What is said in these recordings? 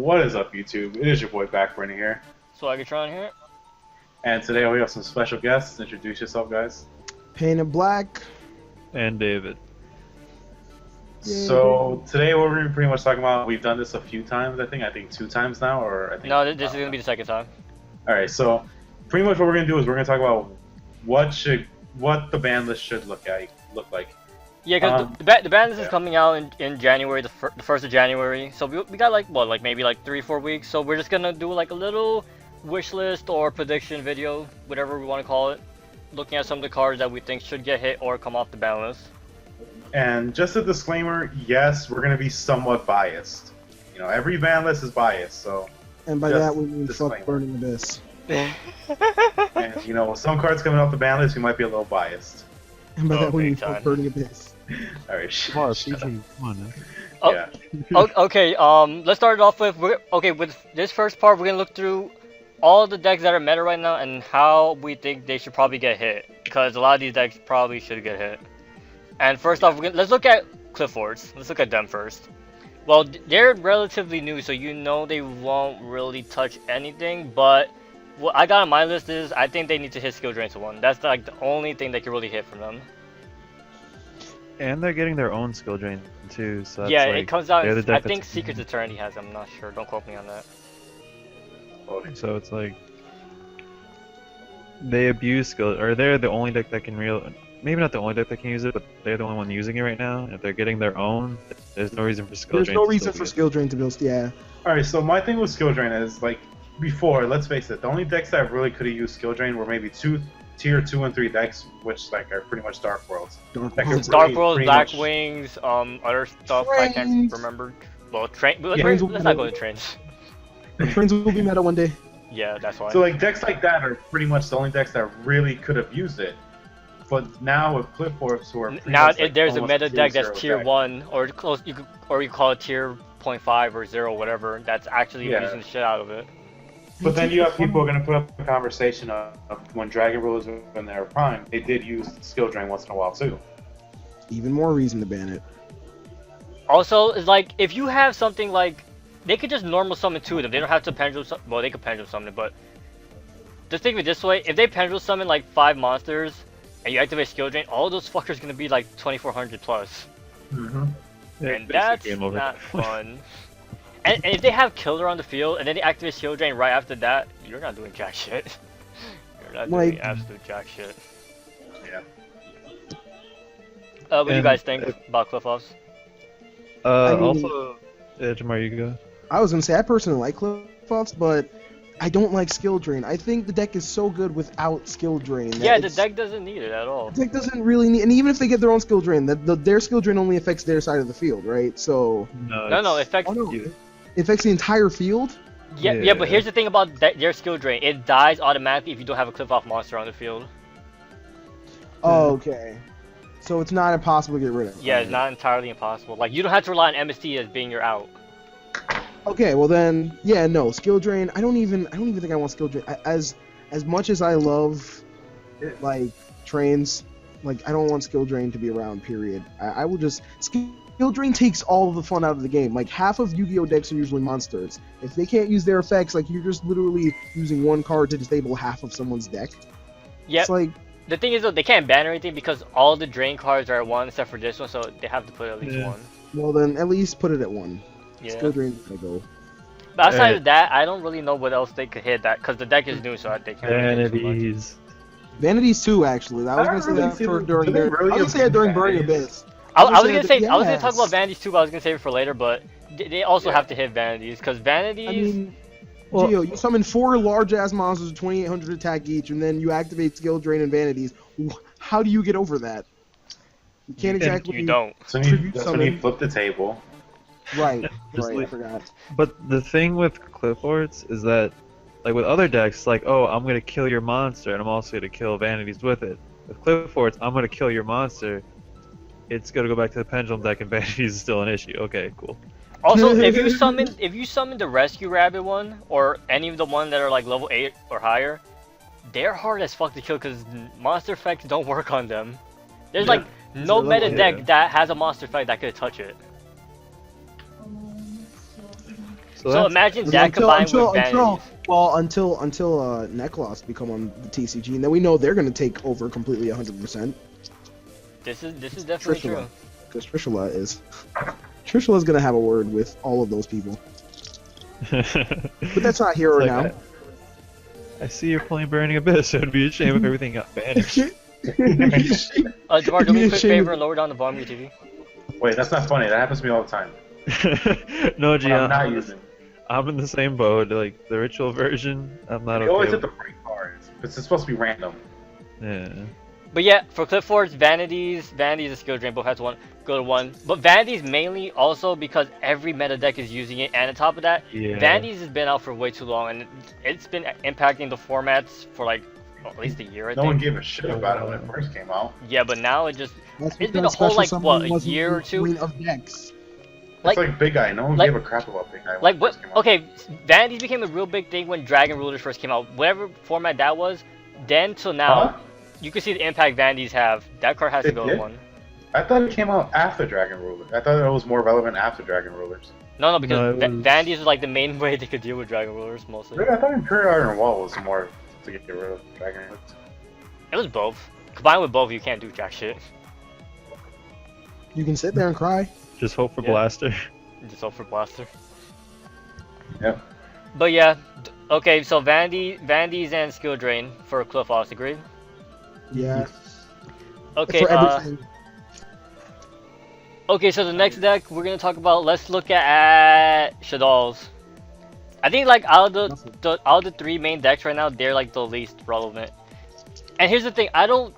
What is up, YouTube? It is your boy Backburner here, Swaggertron here. and today we have some special guests. Introduce yourself, guys. Painted Black. And David. So today what we're pretty much talking about, we've done this a few times, I think 2 times now, or I think. No, this is gonna be the second time. All right, so pretty much what we're gonna do is we're gonna talk about what the ban list should look like. Yeah, because the ban list is coming out in January, the 1st of January. So we got like what, like maybe like 3-4 weeks. So we're just gonna do like a little wish list or prediction video, whatever we want to call it, looking at some of the cards that we think should get hit or come off the ban list. And just a disclaimer, yes, we're gonna be somewhat biased. You know, every ban list is biased, so. And by just that we mean disclaimer. fuck Burning Abyss. And you know, some cards coming off the ban list, we might be a little biased. And by that we big mean time. fuck Burning Abyss. All right. Come on, PG, come on, man. Oh, Yeah. Okay, let's start it off with with this first part. We're gonna look through all the decks that are meta right now and how we think they should probably get hit, because a lot of these decks probably should get hit. And first off, let's look at Clifford's. Let's look at them first. Well, they're relatively new, so you know they won't really touch anything. But what I got on my list is I think they need to hit Skill Drain to 1. That's like the only thing that can really hit from them. And they're getting their own skill drain too, so that's Yeah, like, it comes out. they're the I deck think that's- Secret's Eternity has them. I'm not sure. Don't quote me on that. So it's like they abuse skill, or they're the only deck that can maybe not the only deck that can use it, but they're the only one using it right now. And if they're getting their own, there's no reason for skill There's drain. no to reason still for be skill drain to build. Yeah. All right. So my thing with skill drain is like before. Let's face it. The only decks that really could have used skill drain were maybe tier 2 and 3 decks, which like are pretty much Dark Worlds. Dark That World. could Dark pretty World, Black much- Wings, other stuff I can't Trains. remember. Well, train. Let's Trains will be not go meta. to trains. Trains will be meta one day. Yeah, that's why. So like decks like that are pretty much the only decks that really could have used it. But now with Clifford's, who are pretty Now much, like, there's a almost meta deck tier that's 0 tier deck. 1 or close. Or you call it tier 0.5 or 0, whatever. That's actually Yeah. using the shit out of it. But then you have people who are going to put up a conversation of when Dragon Rulers were in their prime, they did use skill drain once in a while too. Even more reason to ban it. Also, it's like if you have something like they could just normal summon 2 of them. They don't have to pendulum. Well, they could pendulum summon it, but just think of it this way: if they pendulum summon like 5 monsters and you activate skill drain, all those fuckers gonna be like 2400 plus. Mm-hmm. Yeah, And basically that's game over. not fun. And if they have killer on the field and then they activate skill drain right after that, you're not doing jack shit. You're not doing Like- absolute jack shit. Yeah. What do you And- guys think about Cliff Offs? I mean- Also, Jamar, you go. I was gonna say I personally like cliff offs, but I don't like skill drain. I think the deck is so good without skill drain. that Yeah, the it's- deck doesn't need it at all. The deck doesn't really need, and even if they get their own skill drain, their skill drain only affects their side of the field, right? So No, it affects. oh no, you- it affects the entire field. Yeah, but Yeah. here's the thing about their skill drain. It dies automatically if you don't have a Cliff Off monster on the field. Oh, okay. So it's not impossible to get rid of. Yeah, it's not entirely impossible. Like, you don't have to rely on MST as being your out. Okay, well then, yeah, no skill drain. I don't even think I want skill drain. As much as I love, like trains, like I don't want skill drain to be around. Period. I will just skill drain takes all of the fun out of the game. Like half of Yu-Gi-Oh decks are usually monsters. If they can't use their effects, like you're just literally using one card to disable half of someone's deck. Yep. It's like The thing is, though, they can't ban or anything because all the drain cards are at 1 except for this one, so they have to put at least Yeah. 1. well then at least put it at 1. Yeah. Skill drain's gonna go. But outside of that, I don't really know what else they could hit that because the deck is new, so they can't really hit too much. Vanities. Vanities too, actually. I was gonna say really that see for them- during do they their. really I was gonna say that during abuse Burning Vanities? Abyss. I was gonna Yes. say I was gonna talk about Vanities too, but I was gonna save it for later. But they also Yeah. have to hit Vanities because Vanities. I mean, Well- Gio, you summon 4 large-ass monsters with 2,800 attack each, and then you activate Skill Drain and Vanities. How do you get over that? You can't exactly. you don't. So Tribute that's when you summon. flip the table. Right, Just right. I like- forgot. But the thing with Cliffords is that, like with other decks, like, oh, I'm gonna kill your monster, and I'm also gonna kill Vanities with it. With Cliffords, I'm gonna kill your monster. It's gonna go back to the Pendulum deck, and Vanities is still an issue. Okay, cool. Also, if you summon the Rescue Rabbit one or any of the one that are like level 8 or higher, they're hard as fuck to kill because monster effects don't work on them. There's Yeah. like no It's a level- meta deck that has a monster effect that could touch it. So that's- imagine that combined with vanities. Until Necklace become on the TCG, and then we know they're gonna take over completely 100%. This is definitely true. Because Trishula's gonna have a word with all of those people. But that's not here or Like, now. I see you're playing Burning Abyss, so it'd be a shame if everything got banned. Jamar, do me a quick favor and lower down the volume of your TV. Wait, that's not funny. That happens to me all the time. No, But G, I'm not using. I'm in the same boat. Like the ritual version, I'm not You okay. always hit with- the free cards. It's supposed to be random. Yeah. But yeah, for Clipfords, Vanities and Skill Drain both have to go to 1. But Vanities mainly also because every meta deck is using it, and on top of that, Yeah. Vanities has been out for way too long, and it's been impacting the formats for like at least a year, I No think. one gave a shit about it when it first came out. Yeah, but now it's That's been a because whole, Special like, Summon what, a wasn't year or the two? queen of decks. Like- It's like Big Eye. No one like- gave a crap about Big Eye when like it what? first came out. Okay, Vanities became a real big thing when Dragon Rulers first came out. Whatever format that was, then till now, Huh? you can see the impact Vanities have. That card has to It go did? to 1. I thought it came out after Dragon Ruler. I thought it was more relevant after Dragon Rulers. No, because No, it was- Vanities was like the main way they could deal with Dragon Rulers mostly. Really? I thought Imperial Iron Wall was more to get rid of Dragon Rulers. It was both. Combined with both, you can't do jack shit. You can sit there and cry. Just hope for Yeah. Blaster. Just hope for Blaster. Yep. But yeah, okay, so Vanities and Skill Drain for Cliff Ops, agreed? Yeah. Okay, For everything. okay, so the next deck we're gonna talk about, let's look at Shuttles. I think like out of the 3 main decks right now, they're like the least relevant. And here's the thing, I don't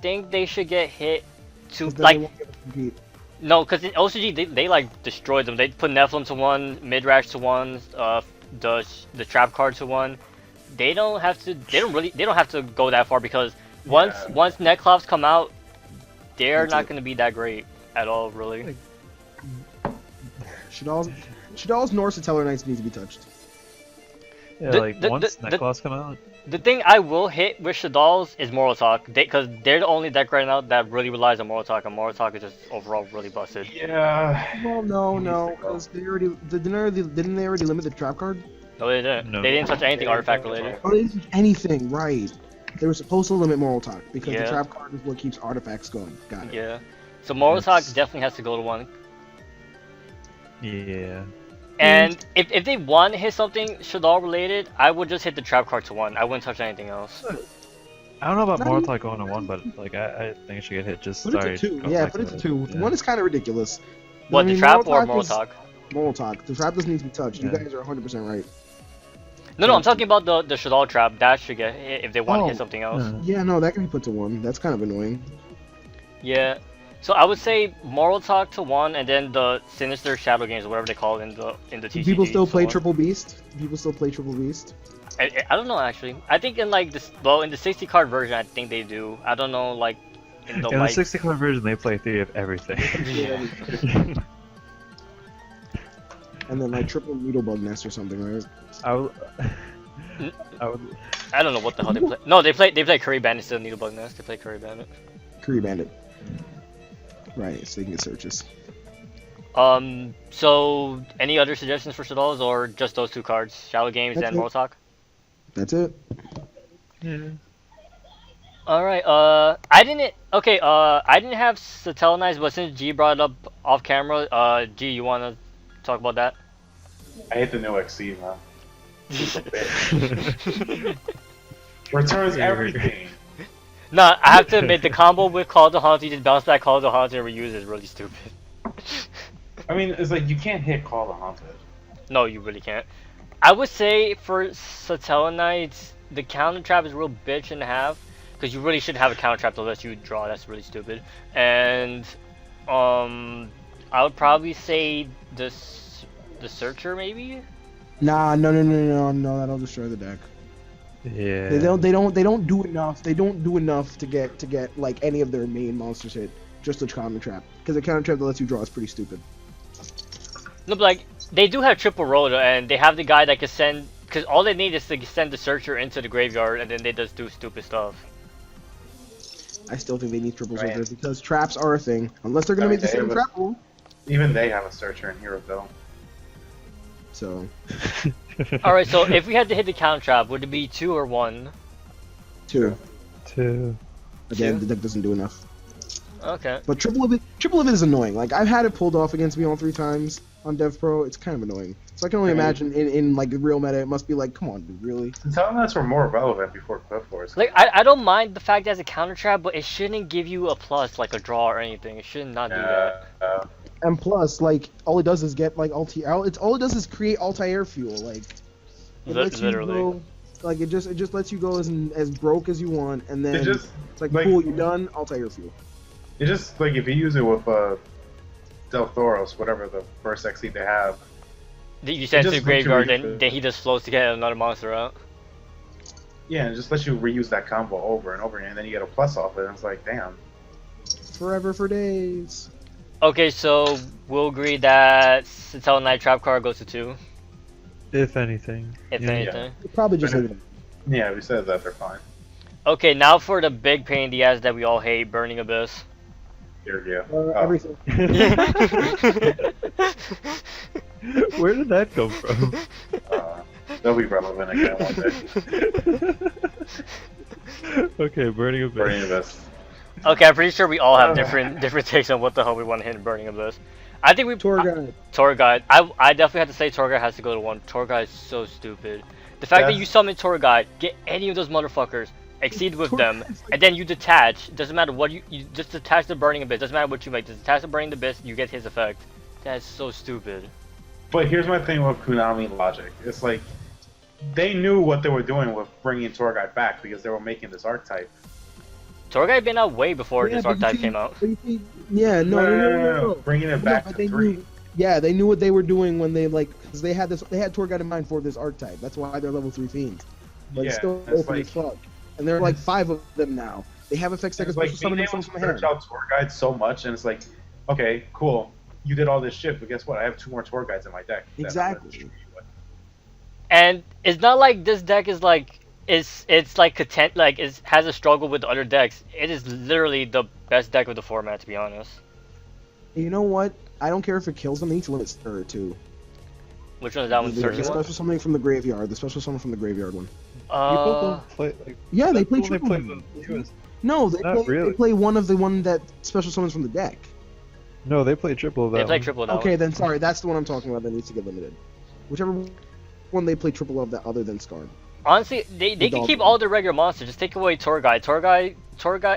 think they should get hit to 'Cause then like they won't be able to compete. no, because in OCG they like destroyed them. They put Nephilim to 1, Midrash to 1, the trap card to 1. They don't have to. They don't have to go that far because once Yeah. Netclops come out, they're That's not it. going to be that great at all, really. Shadal's Norse and Teller Knights need to be touched. Yeah, The- like the- once the- Necklace come out. The thing I will hit with Shadal's is Moral Talk, because they're the only deck right now that really relies on Moral Talk, and Moral Talk is just overall really busted. Yeah. Well, no, He needs no, to go. because didn't they already limit the trap card? No, they didn't. No. They didn't touch anything artifact related. Oh, they didn't touch anything, right? They were supposed to limit Moral Talk because Yeah. the trap card is what keeps artifacts going. Got it. Yeah. So Moral Talk Yes. definitely has to go to 1. Yeah. And if they want to hit something Shadal related, I would just hit the trap card to 1. I wouldn't touch anything else. I don't know about Not Mortal going to 1, but like I think it should get hit. Just Put it sorry. to 2. go Yeah, back put it to it. 2. Yeah. 1 is kind of ridiculous. What, I mean, the trap or Moral Moral is- Talk? Moral Talk. The trap doesn't need to be touched. You Yeah. guys are 100% right. No, I'm talking about the Shadal trap. That should get hit if they want to Oh. hit something else. Yeah, no, that can be put to 1. That's kind of annoying. Yeah. So I would say Moral Talk to 1, and then the Sinister Shadow Games, or whatever they call it in the Do TCG. people still play so Triple Beast? People still play Triple Beast? I don't know actually. I think in like this, well, in the 60 card version, I think they do. I don't know, like in the In the like. 60 card version, they play 3 of everything. Yeah. And then like Triple Needlebug Nest or something, right? I would. I would. I don't know what the hell they play. No, they play Curry Bandit instead of Needlebug Nest. They play Curry Bandit. Curry Bandit. Right, so you can get searches. So any other suggestions for Shadows, or just those 2 cards, Shadow Games That's and it. Moral Talk? That's it. Yeah. All right. I didn't have Satellites, but since G brought it up off camera, G, you wanna talk about that? I hate the new XC, man. Returns everything. Nah, I have to admit the combo with Call of the Haunted, you just bounce back Call of the Haunted and reuse is really stupid. I mean, it's like you can't hit Call the Haunted. No, you really can't. I would say for Satellites, the counter trap is a real bitch and a half, because you really shouldn't have a counter trap to let you draw. That's really stupid. And I would probably say the Searcher maybe. Nah, no, that'll destroy the deck. Yeah. They don't do enough. They don't do enough to get like any of their main monsters hit. Just a counter trap, because the counter trap that lets you draw is pretty stupid. No, but like they do have triple rotor, and they have the guy that can send. Because all they need is to send the Searcher into the graveyard, and then they just do stupid stuff. I still think they need triple Right. searchers because traps are a thing. Unless they're gonna I mean, make the they same have a- trap rule. Even they have a Searcher in Hero Bill. So All right, so if we had to hit the counter trap, would it be 2 or 1? 2. 2. Again, Two? the deck doesn't do enough. Okay. But triple of it is annoying. Like I've had it pulled off against me all 3 times on Dev Pro. It's kind of annoying. So I can only imagine in like the real meta, it must be like, come on, dude, really? Talon Knights were more relevant before Cliff Force. Like I don't mind the fact that it's a counter trap, but it shouldn't give you a plus like a draw or anything. It should not do that. And plus, like all it does is get like it's all it does is create alti-air fuel. Like it lets you Literally. go, like it just lets you go as broke as you want, and then It just it's like cool, you're done, alti-air fuel. It just like if you use it with Delthoros, whatever the first XE they have. You send it to the just graveyard, lets you then he just floats to get another monster out. Yeah, and it just lets you reuse that combo over and over again, and then you get a plus off it, and it's like, damn. Forever for days. Okay, so we'll agree that Satellar Knight trap card goes to 2, If anything. if Yeah. anything. Probably just But leave it. Yeah, we said that they're fine. Okay, now for the big pain in the ass that we all hate, Burning Abyss. Here you Uh, go. Everything. Where did that come from? They'll be relevant again one day. Okay, burning a bit. Burning Abyss. Okay, I'm pretty sure we all have different takes on what the hell we want to hit in Burning Abyss. I think we Tour guide. Tour Guide. I definitely have to say Tour Guide has to go to 1. Tour Guide is so stupid. The fact that you summon Tour Guide, get any of those motherfuckers, exceed with Tour them, Guide's like- and then you detach. Doesn't matter what you just detach the Burning Abyss. Doesn't matter what you make. Just detach the Burning Abyss, you get his effect. That's so stupid. But here's my thing with Koonami logic. It's like, they knew what they were doing with bringing Torgai back because they were making this archetype. Tour Guide been out way before Yeah, this but you archetype see- came out. but you see- Yeah, no. Bringing it back but to they 3. knew, yeah, they knew what they were doing when they because they had Tour Guide in mind for this archetype. That's why they're level 3 fiends. But it's Yeah, still it's open like- as fuck. And there are like 5 of them now. They have effects that can It's like special summon being able themselves to from the hand. search out tour guides so much, and it's like, okay, cool, you did all this shit, but guess what? I have 2 more tour guides in my deck. that I'm gonna Exactly. distribute you with. And it's not like this deck is like it's like content like it has a struggle with the other decks. It is literally the best deck of the format, to be honest. You know what? I don't care if it kills them. It needs to limit Stir too. Which one is that one? The Searching one? special summoning from the graveyard. The special summon from the graveyard one. People don't play like. Yeah, they play people triple. play the No, Not really. they play one of the one that special summons from the deck. No, they play triple of that. They play one. triple now. Okay, then sorry, that's the one I'm talking about that needs to get limited. Whichever one they play triple of that other than Scarred. Honestly, they can dog keep one. all their regular monsters. Just take away Tour Guide. Tour Guide.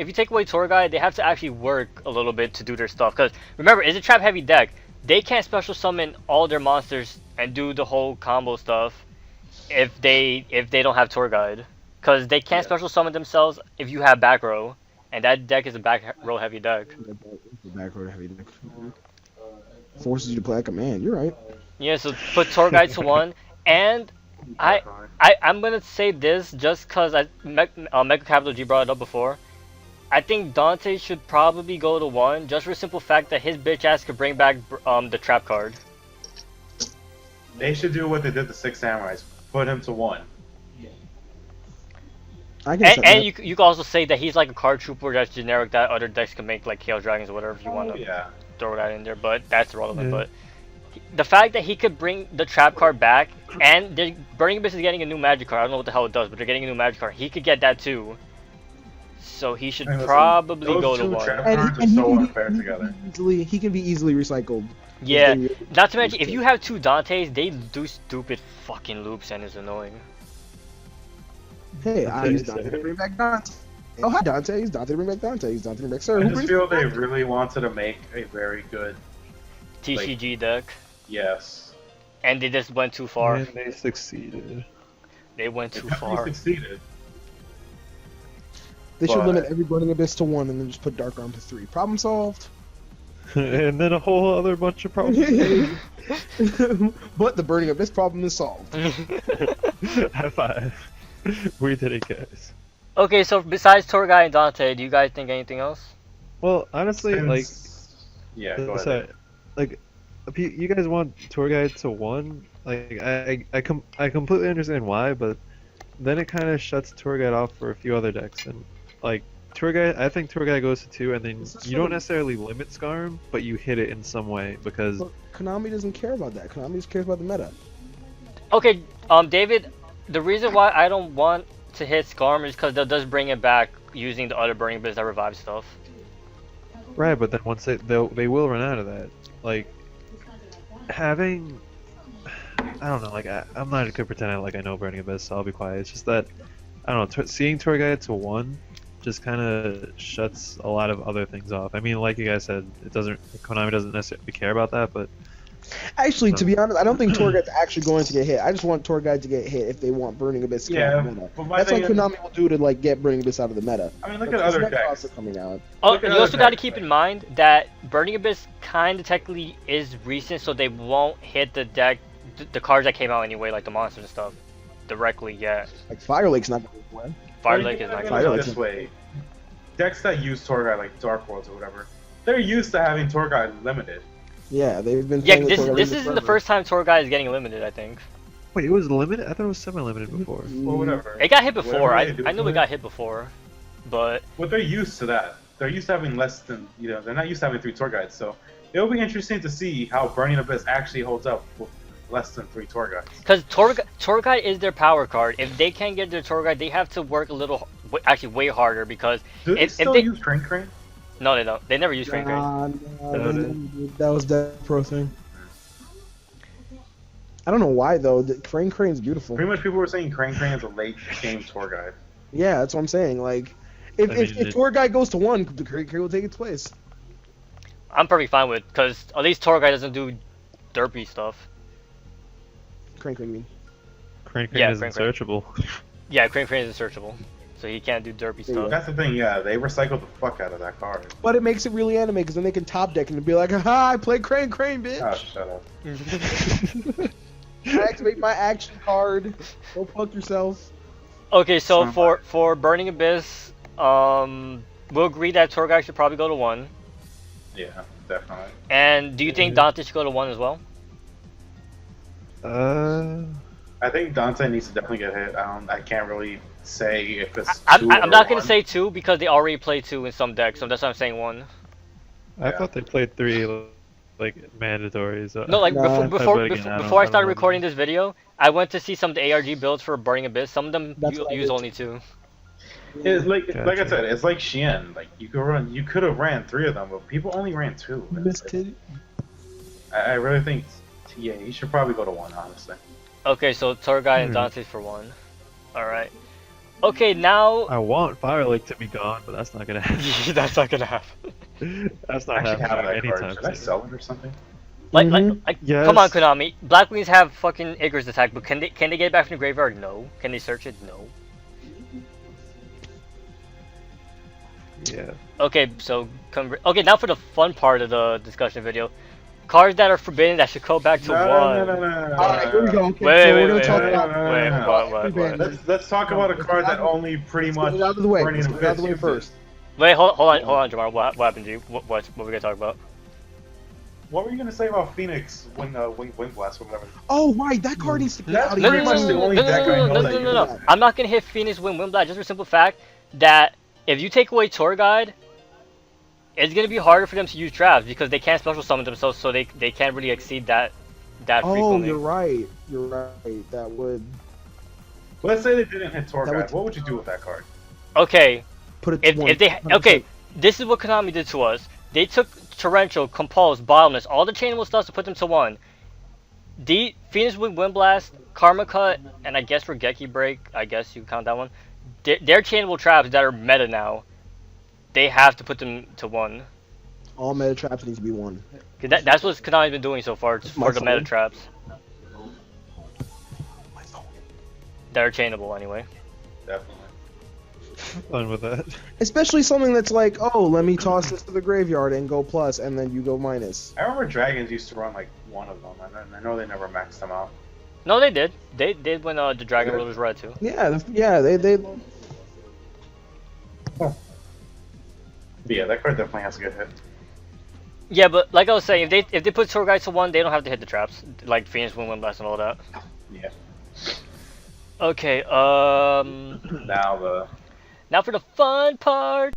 If you take away Tour Guide, they have to actually work a little bit to do their stuff. Because remember, it's a trap heavy deck. They can't special summon all their monsters and do the whole combo stuff if they don't have Tour Guide. Because they can't special summon themselves if you have back row, and that deck is a back row heavy deck. The back row heavy deck. Forces you to play like a man. You're right. Yeah, so put Tour Guide to 1, and I'm gonna say this just because Mega Capital G brought it up before. I think Dante should probably go to 1 just for the simple fact that his bitch ass could bring back the trap card. They should do what they did to 6 Samurais. Put him to 1. I can accept that. And you can also say that he's like a card trooper that's generic that other decks can make, like Chaos Dragons or whatever if you want to Yeah. throw that in there, but that's irrelevant. Yeah. But the fact that he could bring the trap card back, and Burning Abyss is getting a new magic card. I don't know what the hell it does, but they're getting a new magic card. He could get that too. So he should And listen, probably those go to 2 1. trap And cards are he so can be- unfair together. he can be easily recycled. Yeah, If they- not to mention, if you have 2 Dantes, they do stupid fucking loops and it's annoying. Hey, I use Dante. Dante to bring back Dante. Oh, hi Dante. Use Dante to bring back Dante. Use Dante to bring back Sir. I Who just brings feel they really wanted to make a very good, TCG deck, yes. and they just went too far. And they succeeded. They went They too definitely far. succeeded. They should But- limit every Burning Abyss to 1 and then just put Dark Arm to 3. Problem solved. And then a whole other bunch of problems. But the Burning Abyss problem is solved. High five. We did it, guys. Okay, so besides Torgai and Dante, do you guys think anything else? Well, honestly, like, Yeah, go sorry, ahead. like, if you guys want tour guide to 1, like, I completely understand why, but then it kind of shuts tour guide off for a few other decks, and like tour guide, I think tour guide goes to 2, and then This is you don't what- necessarily limit Scarm, but you hit it in some way because But Konami doesn't care about that. Konami just cares about the meta. Okay, David, the reason why I don't want to hit Skarm is because that does bring it back using the other Burning Abyss that revives stuff. Right, but then once they will run out of that. Like having, I don't know. Like I'm not gonna pretend like I know Burning Abyss, so I'll be quiet. It's just that I don't know. Seeing Tour Guide to 1 just kind of shuts a lot of other things off. I mean, like you guys said, Konami doesn't necessarily care about that, but. Actually, to be honest, I don't think Tour Guide's actually going to get hit. I just want Tour Guide to get hit if they want Burning Abyss to get out of the meta. That's what Konami will do to like get Burning Abyss out of the meta. I mean, look at other decks coming out. Oh, you also got to keep in mind that Burning Abyss kind of technically is recent, so they won't hit the deck, the cards that came out anyway, like the monsters and stuff, directly yet. Like Fire Lake's not going to play. Fire Lake is not Fire going Lake's this way. Decks that use Tour Guide, like Dark Worlds or whatever, they're used to having Tour Guide limited. Yeah, they've been. Yeah, this isn't the first time Tour Guide is getting limited, I think. Wait, it was limited? I thought it was semi-limited before. Or whatever. It got hit before. I know it it got hit before, but. Well, they're used to that. They're used to having less than, they're not used to having 3 Tour Guides. So it'll be interesting to see how Burning Abyss actually holds up with less than 3 Tour Guides. Because Tour Guide is their power card. If they can't get their Tour Guide, they have to work a little, actually way harder because. Do they still use Crane? No, they don't. They never use Crane. That was that pro thing. I don't know why though. Crane's beautiful. Pretty much people were saying Crane is a late game Tour Guide. Yeah, that's what I'm saying. Like, if Tour Guide goes to 1, the Crane will take its place. I'm perfectly fine with, because at least Tour Guide doesn't do derpy stuff. Crane, you mean? Crane Yeah, is unsearchable. Yeah, Crane is unsearchable, so he can't do derpy stuff. That's the thing, yeah. They recycled the fuck out of that card. But it makes it really anime because then they can top deck and be like, "Ha! I play Crane, bitch." Oh, shut up. I activate my action card. Go fuck yourself. Okay, so for Burning Abyss, we'll agree that Tour Guide should probably go to 1. Yeah, definitely. And do you think Dante should go to 1 as well? I think Dante needs to definitely get hit. I can't really say if it's 2 I'm or not going 1. to say 2 because they already play 2 in some decks, so that's why I'm saying 1. I thought they played 3 like mandatory. So No, like before I started know. recording this video, I went to see some of the ARG builds for Burning Abyss. Some of them use only 2. It's like I said, it's like Xian. Like you could have ran 3 of them, but people only ran 2. I really think, yeah, he should probably go to 1, honestly. Okay, so Tour Guide and Dante for 1. All right. Okay, now I want Fire Lake to be gone, but that's not gonna happen. that's not gonna happen. That's not Actually, have happening that anytime card. Should I soon. sell it or something? Like, Yes. come on, Konami. Black Wings have fucking Icarus attack, but can they get it back from the graveyard? No. Can they search it? No. Yeah. Okay, so okay, now for the fun part of the discussion video. Cards that are forbidden that should go back to 1. No. Alright, here we go. Okay, Wait, so wait, we're gonna wait, talk wait, about. what? Let's talk about a card that only pretty much. Get it out of the way. Burning Let's get it out of the way Abyss first. Wait, hold on, Jamar. What happened to you? What we gonna talk about? What were you gonna say about Phoenix when Wing Blast or whatever? Oh, right, that card needs to be That's out of No, pretty here. much the only deck I know that you no. I'm not gonna hit Phoenix win Black just for the simple fact that if you take away Tour Guide, it's gonna be harder for them to use traps because they can't special summon themselves, so they can't really exceed that Oh, frequently. you're right. You're right. That would Let's say they didn't hit Tour That Guide. would- What would you do with that card? Okay, put it to one. if they okay, this is what Konami did to us. They took Torrential, Compulse, Bottomless, all the chainable stuff to put them to 1. The Phoenix Wing Blast, Karma Cut, and I guess for Geki Break, I guess you count that one. They're chainable traps that are meta now. They have to put them to 1. All meta traps need to be 1. That's what Konami's been doing so far for the meta phone. traps. That are chainable anyway. Definitely. Fun with that. Especially something that's like, oh, let me toss this to the graveyard and go plus, and then you go minus. I remember Dragons used to run like 1 of them, and I know they never maxed them out. No, they did. They did when the Dragon Rulers red too. Yeah, they. But yeah, that card definitely has to get hit. Yeah, but like I was saying, if they put Tour Guide to 1, they don't have to hit the traps like Phoenix Wing Blast and all that. Yeah. Okay, Now now for the fun part.